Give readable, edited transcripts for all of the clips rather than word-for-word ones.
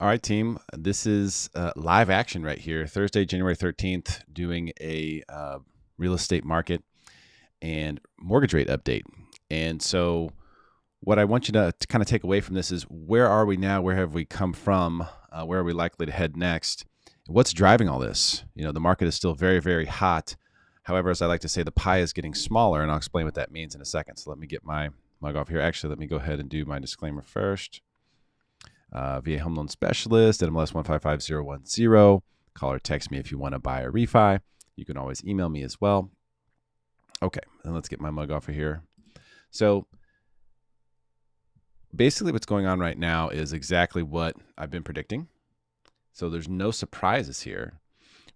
All right, team. This is live action right here. Thursday, January 13th, doing a real estate market and mortgage rate update. And so, what I want you to kind of take away from this is where are we now? Where have we come from? Where are we likely to head next? What's driving all this? You know, the market is still very, very hot. However, as I like to say, the pie is getting smaller, and I'll explain what that means in a second. So, let me get my mug off here. Actually, let me go ahead and do my disclaimer first. VA Home Loan Specialist, NMLS 155010. Call or text me if you want to buy or refi. You can always email me as well. Okay, and let's get my mug off of here. So basically what's going on right now is exactly what I've been predicting. So there's no surprises here.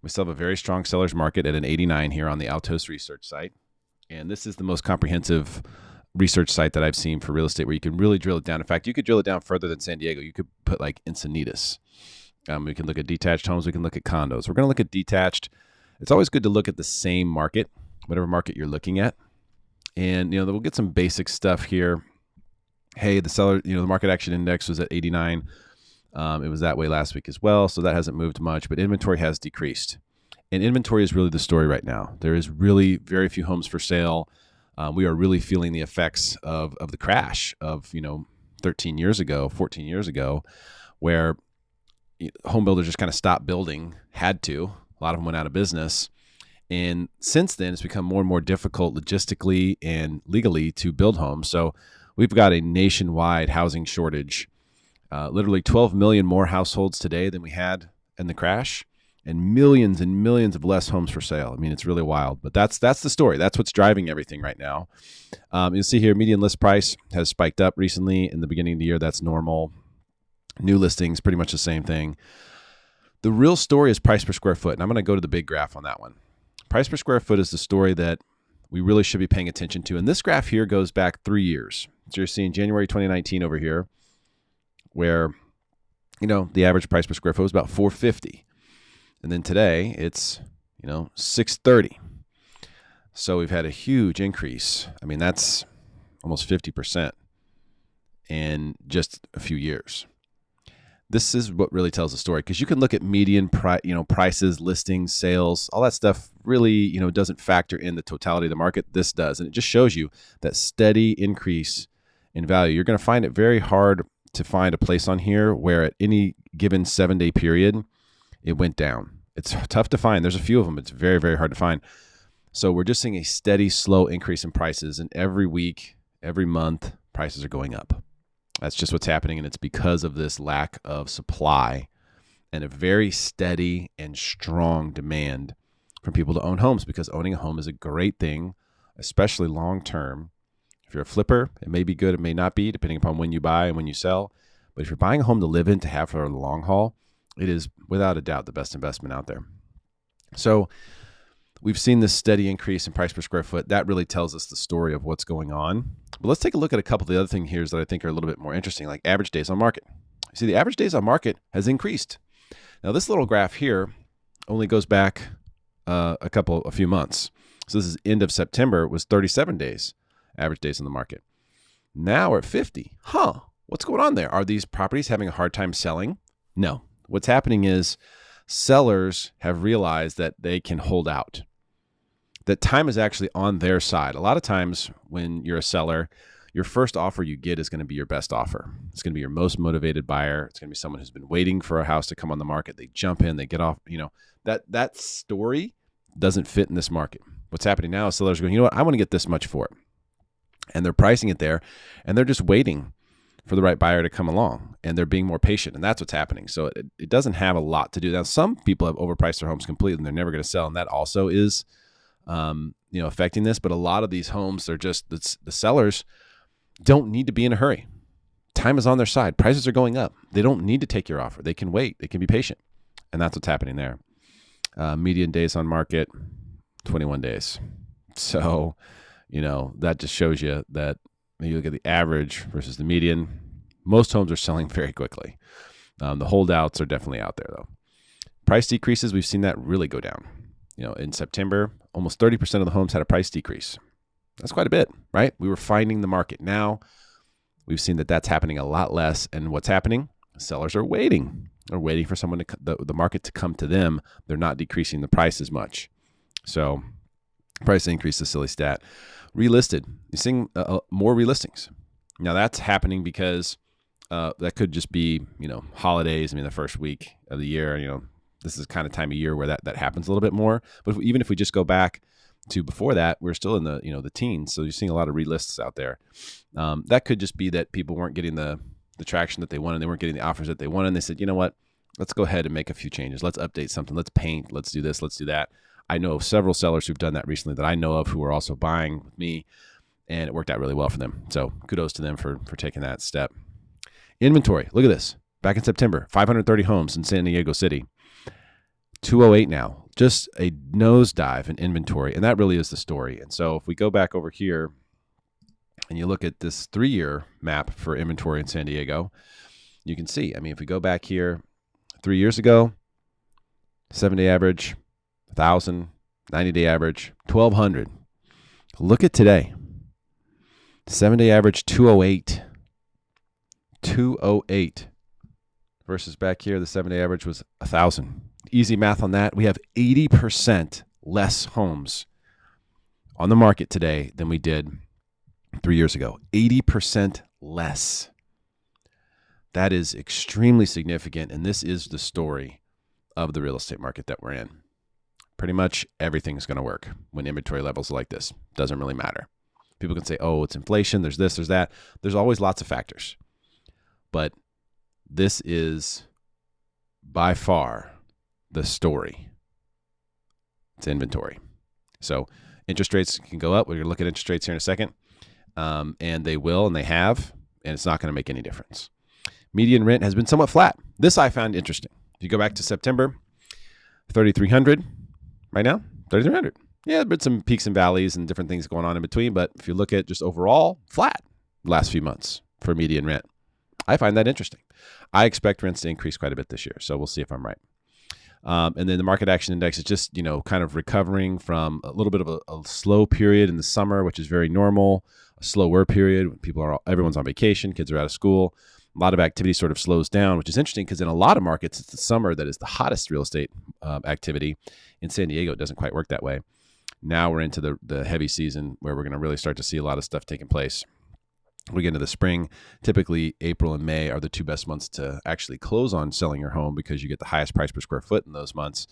We still have a very strong seller's market at an 89 here on the Altos research site. And this is the most comprehensive research site that I've seen for real estate where you can really drill it down. In fact, you could drill it down further than San Diego. You could put like Encinitas. We can look at detached homes. We can look at condos. We're going to look at detached. It's always good to look at the same market, whatever market you're looking at. And, we'll get some basic stuff here. Hey, the market action index was at 89. It was that way last week as well. So that hasn't moved much, but inventory has decreased. And inventory is really the story right now. There is really very few homes for sale. We are really feeling the effects of the crash of 13 years ago, 14 years ago, where home builders just kind of stopped building, had to. A lot of them went out of business. And since then, it's become more and more difficult logistically and legally to build homes. So we've got a nationwide housing shortage, literally 12 million more households today than we had in the crash, and millions of less homes for sale. I mean, it's really wild, but that's the story. That's what's driving everything right now. You'll see here, median list price has spiked up recently. In the beginning of the year, that's normal. New listings, pretty much the same thing. The real story is price per square foot, and I'm going to go to the big graph on that one. Price per square foot is the story that we really should be paying attention to. And this graph here goes back 3 years. So you're seeing January 2019 over here, where, the average price per square foot was about $450. And then today it's, $630. So we've had a huge increase. I mean, that's almost 50% in just a few years. This is what really tells the story, because you can look at median prices, listings, sales, all that stuff really, doesn't factor in the totality of the market. This does. And it just shows you that steady increase in value. You're going to find it very hard to find a place on here where at any given 7-day period, it went down. It's tough to find. There's a few of them. It's very, very hard to find. So we're just seeing a steady, slow increase in prices. And every week, every month, prices are going up. That's just what's happening. And it's because of this lack of supply and a very steady and strong demand from people to own homes, because owning a home is a great thing, especially long-term. If you're a flipper, it may be good. It may not be, depending upon when you buy and when you sell. But if you're buying a home to live in, to have for the long haul, it is without a doubt the best investment out there. So we've seen this steady increase in price per square foot. That really tells us the story of what's going on. But let's take a look at a couple of the other things here that I think are a little bit more interesting, like average days on market. See, the average days on market has increased. Now, this little graph here only goes back a few months. So this is end of September, was 37 days, average days on the market. Now we're at 50. What's going on there? Are these properties having a hard time selling? No. What's happening is sellers have realized that they can hold out, that time is actually on their side. A lot of times when you're a seller, your first offer you get is going to be your best offer. It's going to be your most motivated buyer. It's going to be someone who's been waiting for a house to come on the market. They jump in, they get off. That story doesn't fit in this market. What's happening now is sellers are going, I want to get this much for it. And they're pricing it there, and they're just waiting for the right buyer to come along, and they're being more patient, and that's what's happening. So it doesn't have a lot to do. Now, some people have overpriced their homes completely, and they're never going to sell, and that also is, affecting this. But a lot of these homes, they're just the sellers don't need to be in a hurry. Time is on their side. Prices are going up. They don't need to take your offer. They can wait. They can be patient, and that's what's happening there. Median days on market, 21 days. So, that just shows you that. You look at the average versus the median. Most homes are selling very quickly. The holdouts are definitely out there, though. Price decreases, we've seen that really go down. In September, almost 30% of the homes had a price decrease. That's quite a bit, right? We were finding the market. Now, we've seen that that's happening a lot less. And what's happening? Sellers are waiting. are waiting for someone to the market to come to them. They're not decreasing the price as much. So price increase, a silly stat. Relisted. You're seeing more relistings. Now that's happening because that could just be, holidays. I mean, the first week of the year, this is kind of time of year where that happens a little bit more. But even if we just go back to before that, we're still in the, the teens. So you're seeing a lot of relists out there. That could just be that people weren't getting the traction that they wanted. They weren't getting the offers that they wanted. And they said, you know what, let's go ahead and make a few changes. Let's update something. Let's paint. Let's do this. Let's do that. I know of several sellers who've done that recently that I know of who are also buying with me, and it worked out really well for them. So kudos to them for taking that step. Inventory. Look at this. Back in September, 530 homes in San Diego City. 208 now. Just a nosedive in inventory. And that really is the story. And so if we go back over here and you look at this 3-year map for inventory in San Diego, you can see, if we go back here 3 years ago, 7-day average, 1,000, 90-day average, 1,200. Look at today. 7-day average, 208. 208 versus back here, the 7-day average was 1,000. Easy math on that. We have 80% less homes on the market today than we did 3 years ago. 80% less. That is extremely significant, and this is the story of the real estate market that we're in. Pretty much everything's going to work when inventory levels are like this. Doesn't really matter. People can say, oh, it's inflation, there's this, there's that. There's always lots of factors. But this is by far the story. It's inventory. So interest rates can go up. We're going to look at interest rates here in a second. And they will, and they have, and it's not going to make any difference. Median rent has been somewhat flat. This I found interesting. If you go back to September, 3,300 right now, 3,300. Yeah, but some peaks and valleys and different things going on in between. But if you look at just overall, flat last few months for median rent. I find that interesting. I expect rents to increase quite a bit this year, so we'll see if I'm right. And then the market action index is just, kind of recovering from a little bit of a slow period in the summer, which is very normal, a slower period when everyone's on vacation, kids are out of school. A lot of activity sort of slows down, which is interesting because in a lot of markets, it's the summer that is the hottest real estate activity. In San Diego, it doesn't quite work that way. Now we're into the heavy season where we're going to really start to see a lot of stuff taking place. We get into the spring. Typically, April and May are the 2 best months to actually close on selling your home because you get the highest price per square foot in those months.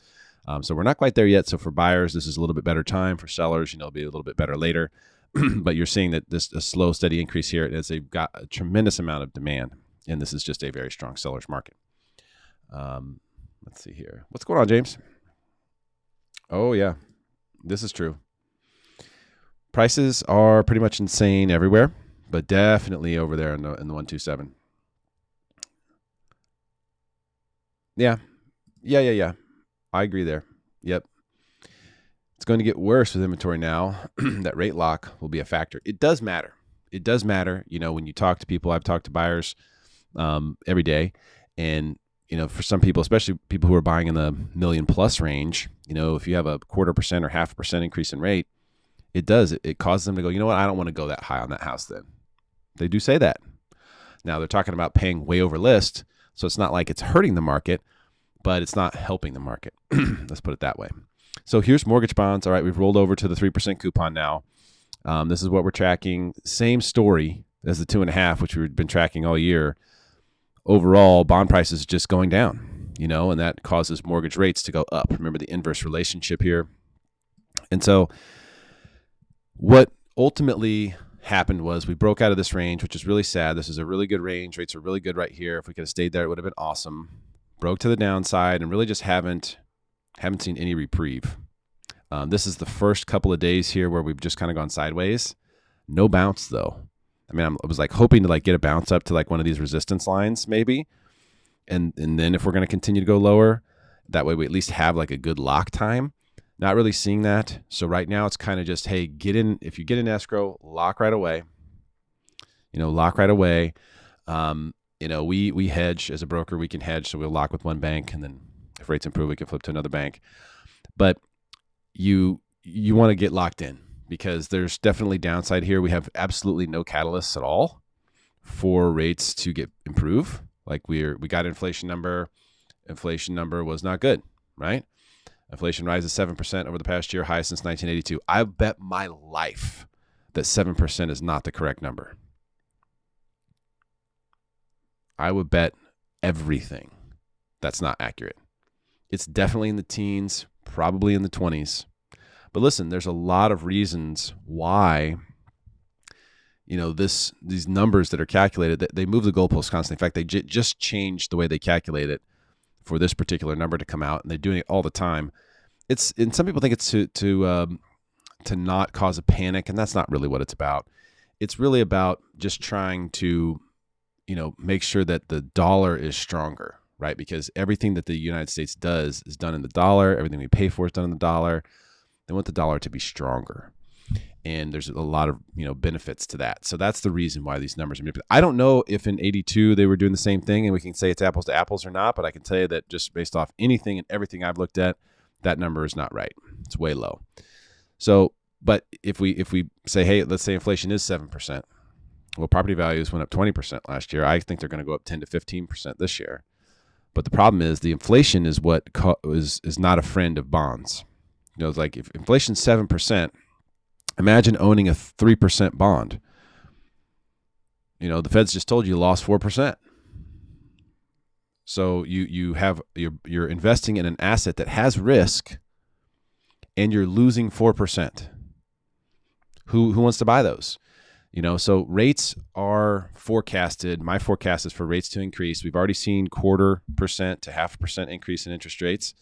So we're not quite there yet. So for buyers, this is a little bit better time. For sellers, it'll be a little bit better later. But you're seeing that this a slow, steady increase here as they've got a tremendous amount of demand. And this is just a very strong seller's market. Let's see here. What's going on, James? Oh, yeah. This is true. Prices are pretty much insane everywhere, but definitely over there in the 127. Yeah. I agree there. Yep. It's going to get worse with inventory now. That rate lock will be a factor. It does matter. It does matter. When you talk to people, I've talked to buyers every day. And, for some people, especially people who are buying in the $1 million+ range, if you have a 0.25% or 0.5% increase in rate, it causes them to go, you know what? I don't want to go that high on that house then. They do say that. Now they're talking about paying way over list. So it's not like it's hurting the market, but it's not helping the market. Let's put it that way. So here's mortgage bonds. All right, we've rolled over to the 3% coupon now. This is what we're tracking. Same story as the 2.5, which we've been tracking all year. Overall, bond prices just going down, and that causes mortgage rates to go up. Remember the inverse relationship here. And so what ultimately happened was we broke out of this range, which is really sad. This is a really good range. Rates are really good right here. If we could have stayed there, it would have been awesome. Broke to the downside and really just haven't seen any reprieve. This is the first couple of days here where we've just kind of gone sideways. No bounce though. I was like hoping to get a bounce up to one of these resistance lines maybe. And then if we're going to continue to go lower, that way we at least have a good lock time. Not really seeing that. So right now it's kind of just, hey, get in. If you get in escrow, lock right away. Lock right away. We hedge as a broker. We can hedge. So we'll lock with one bank. And then if rates improve, we can flip to another bank. But you want to get locked in because there's definitely downside here. We have absolutely no catalysts at all for rates to improve. We got an inflation number. inflation number was not good, right? Inflation rises 7% over the past year, high since 1982. I bet my life that 7% is not the correct number. I would bet everything that's not accurate. It's definitely in the teens, probably in the 20s. But listen, there's a lot of reasons why, these numbers that are calculated, they move the goalposts constantly. In fact, they just changed the way they calculate it for this particular number to come out, and they're doing it all the time. And some people think it's to not cause a panic, and that's not really what it's about. It's really about just trying to, make sure that the dollar is stronger, right? Because everything that the United States does is done in the dollar. Everything we pay for is done in the dollar. They want the dollar to be stronger. And there's a lot of, benefits to that. So that's the reason why these numbers are manipulated. I don't know if in 82 they were doing the same thing and we can say it's apples to apples or not, but I can tell you that just based off anything and everything I've looked at, that number is not right. It's way low. So, but if we say, hey, let's say inflation is 7%. Well, property values went up 20% last year. I think they're going to go up 10 to 15% this year. But the problem is the inflation is what is not a friend of bonds. It's like if inflation's 7%, imagine owning a 3% bond. The Fed's just told you lost 4%. So you're investing in an asset that has risk, and you're losing 4%. Who wants to buy those? So rates are forecasted. My forecast is for rates to increase. We've already seen 0.25% to 0.5% increase in interest rates.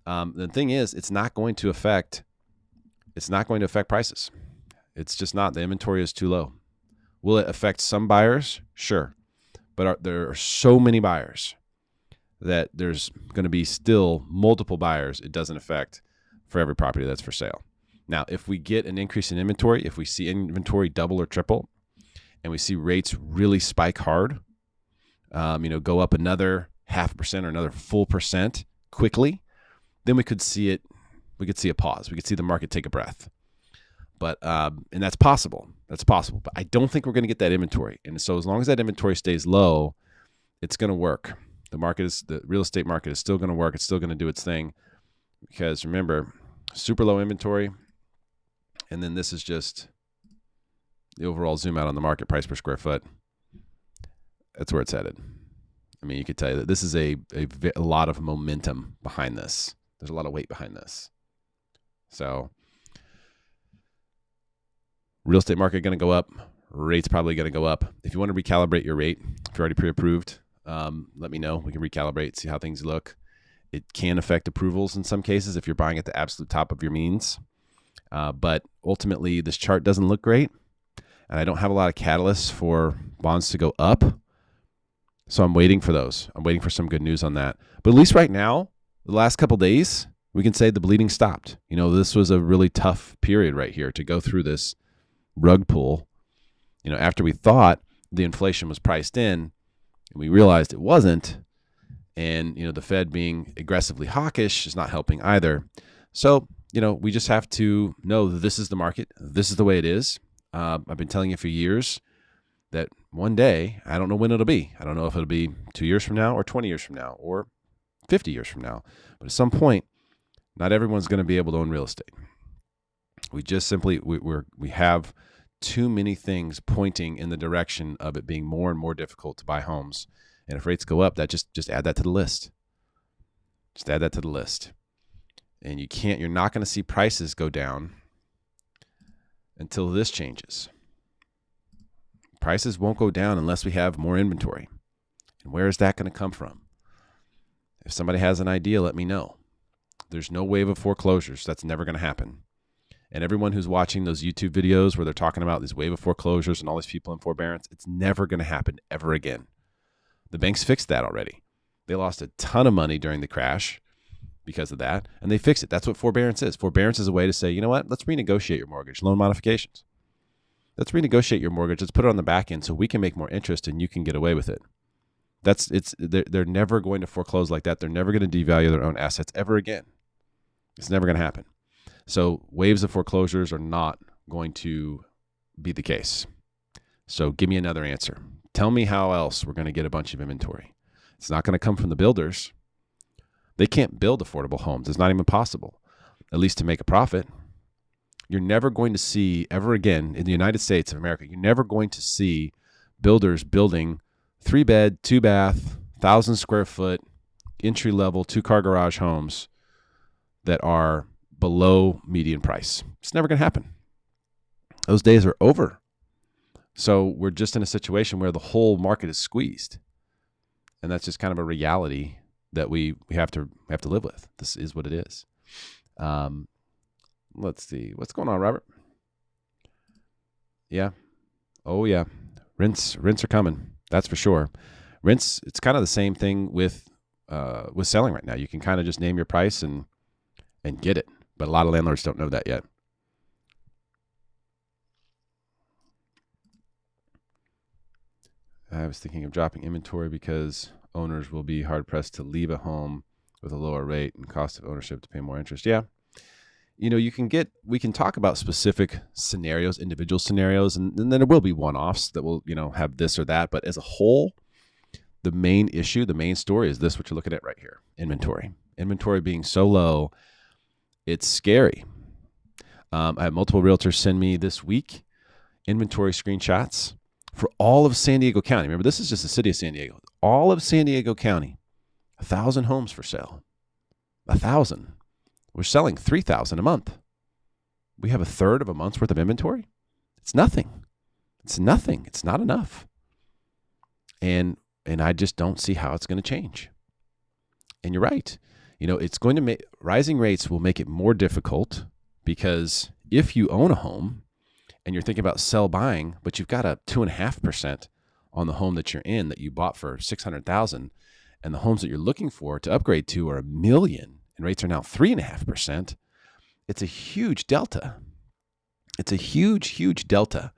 The thing is, it's not going to affect prices. It's just not. The inventory is too low. Will it affect some buyers? Sure. But there are so many buyers that there's going to be still multiple buyers it doesn't affect for every property that's for sale. Now, if we get an increase in inventory, if we see inventory double or triple, and we see rates really spike hard, go up another 0.5% or another full percent quickly, then we could see it. We could see a pause. We could see the market take a breath. But and that's possible. That's possible. But I don't think we're going to get that inventory. And so as long as that inventory stays low, it's going to work. The real estate market is still going to work. It's still going to do its thing. Because remember, super low inventory. And then this is just the overall zoom out on the market price per square foot. That's where it's headed. I mean, you could tell you that this is a lot of momentum behind this. There's a lot of weight behind this. So real estate market going to go up. Rates probably going to go up. If you want to recalibrate your rate, if you're already pre-approved, let me know. We can recalibrate, see how things look. It can affect approvals in some cases if you're buying at the absolute top of your means. But ultimately, this chart doesn't look great. And I don't have a lot of catalysts for bonds to go up. So I'm waiting for those. I'm waiting for some good news on that. But at least right now, the last couple of days, we can say the bleeding stopped. This was a really tough period right here to go through this rug pull. After we thought the inflation was priced in, and we realized it wasn't. And, the Fed being aggressively hawkish is not helping either. So, we just have to know that this is the market. This is the way it is. I've been telling you for years that one day, I don't know when it'll be. I don't know if it'll be 2 years from now or 20 years from now or 50 years from now. But at some point, not everyone's going to be able to own real estate. We just simply, we have too many things pointing in the direction of it being more and more difficult to buy homes. And if rates go up, that just add that to the list. Just add that to the list. And you're not going to see prices go down until this changes. Prices won't go down unless we have more inventory. And where is that going to come from? If somebody has an idea, let me know. There's no wave of foreclosures. That's never going to happen. And everyone who's watching those YouTube videos where they're talking about these wave of foreclosures and all these people in forbearance, it's never going to happen ever again. The banks fixed that already. They lost a ton of money during the crash because of that, and they fixed it. That's what forbearance is. Forbearance is a way to say, you know what, let's renegotiate your mortgage, loan modifications. Let's renegotiate your mortgage. Let's put it on the back end so we can make more interest and you can get away with it. They're never going to foreclose like that. They're never going to devalue their own assets ever again. It's never going to happen. So waves of foreclosures are not going to be the case. So give me another answer. Tell me how else we're going to get a bunch of inventory. It's not going to come from the builders. They can't build affordable homes. It's not even possible, at least to make a profit. You're never going to see ever again in the United States of America, you're never going to see builders building 3-bed, 2-bath, 1,000 square foot, entry level, 2-car garage homes that are below median price. It's never going to happen. Those days are over. So we're just in a situation where the whole market is squeezed. And that's just kind of a reality that we have to live with. This is what it is. Let's see. What's going on, Robert? Yeah. Oh, yeah. Rents are coming. That's for sure. Rents, it's kind of the same thing with selling right now. You can kind of just name your price and get it. But a lot of landlords don't know that yet. I was thinking of dropping inventory because owners will be hard-pressed to leave a home with a lower rate and cost of ownership to pay more interest. Yeah. We can talk about specific scenarios, individual scenarios, and then there will be one-offs that will, have this or that. But as a whole, the main issue, the main story is this, what you're looking at right here, inventory. Inventory being so low, it's scary. I have multiple realtors send me this week inventory screenshots for all of San Diego County. Remember, this is just the city of San Diego. All of San Diego County, 1,000 homes for sale. 1,000. We're selling 3,000 a month. We have a third of a month's worth of inventory. It's nothing. It's nothing. It's not enough. And I just don't see how it's going to change. And you're right. It's going to make rising rates will make it more difficult because if you own a home and you're thinking about sell buying, but you've got a 2.5% on the home that you're in that you bought for $600,000, and the homes that you're looking for to upgrade to are $1 million, and rates are now 3.5%. It's a huge delta. It's a huge, huge delta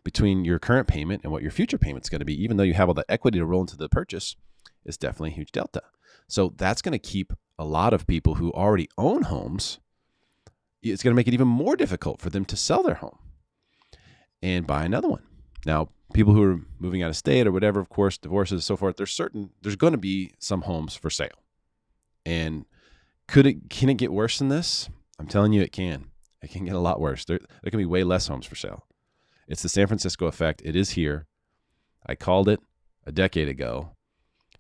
between your current payment and what your future payment's going to be. Even though you have all the equity to roll into the purchase, it's definitely a huge delta. So that's going to keep a lot of people who already own homes. It's going to make it even more difficult for them to sell their home and buy another one. Now, people who are moving out of state or whatever, of course, divorces and so forth, there's going to be some homes for sale. And can it get worse than this? I'm telling you, it can. It can get a lot worse. There can be way less homes for sale. It's the San Francisco effect. It is here. I called it a decade ago,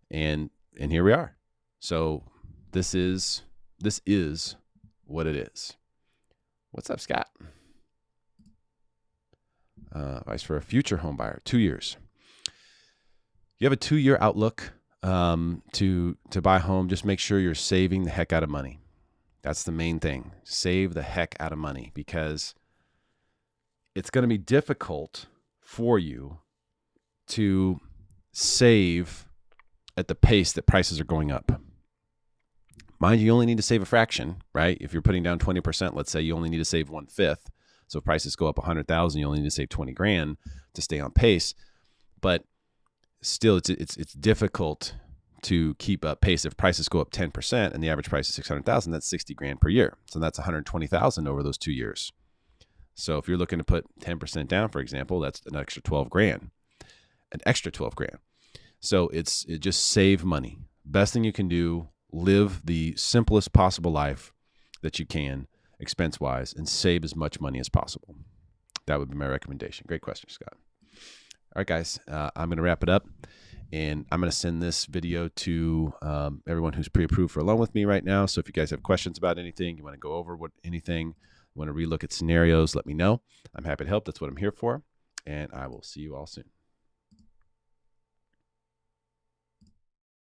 and here we are. So this is what it is. What's up, Scott? Advice for a future home buyer, 2 years. You have a 2-year outlook to buy a home. Just make sure you're saving the heck out of money. That's the main thing. Save the heck out of money because it's going to be difficult for you to save at the pace that prices are going up. Mind you, only need to save a fraction, right? If you're putting down 20%, let's say you only need to save 1/5. So if prices go up 100,000, you only need to save 20 grand to stay on pace. But still, it's difficult to keep up pace. If prices go up 10% and the average price is 600,000, that's 60 grand per year. So that's 120,000 over those 2 years. So if you're looking to put 10% down, for example, that's an extra 12 grand, an extra 12 grand. So it just save money. Best thing you can do, live the simplest possible life that you can expense-wise and save as much money as possible. That would be my recommendation. Great question, Scott. All right, guys, I'm going to wrap it up, and I'm going to send this video to everyone who's pre-approved for a loan with me right now. So if you guys have questions about anything, you want to go over anything, you want to relook at scenarios, let me know. I'm happy to help. That's what I'm here for, and I will see you all soon.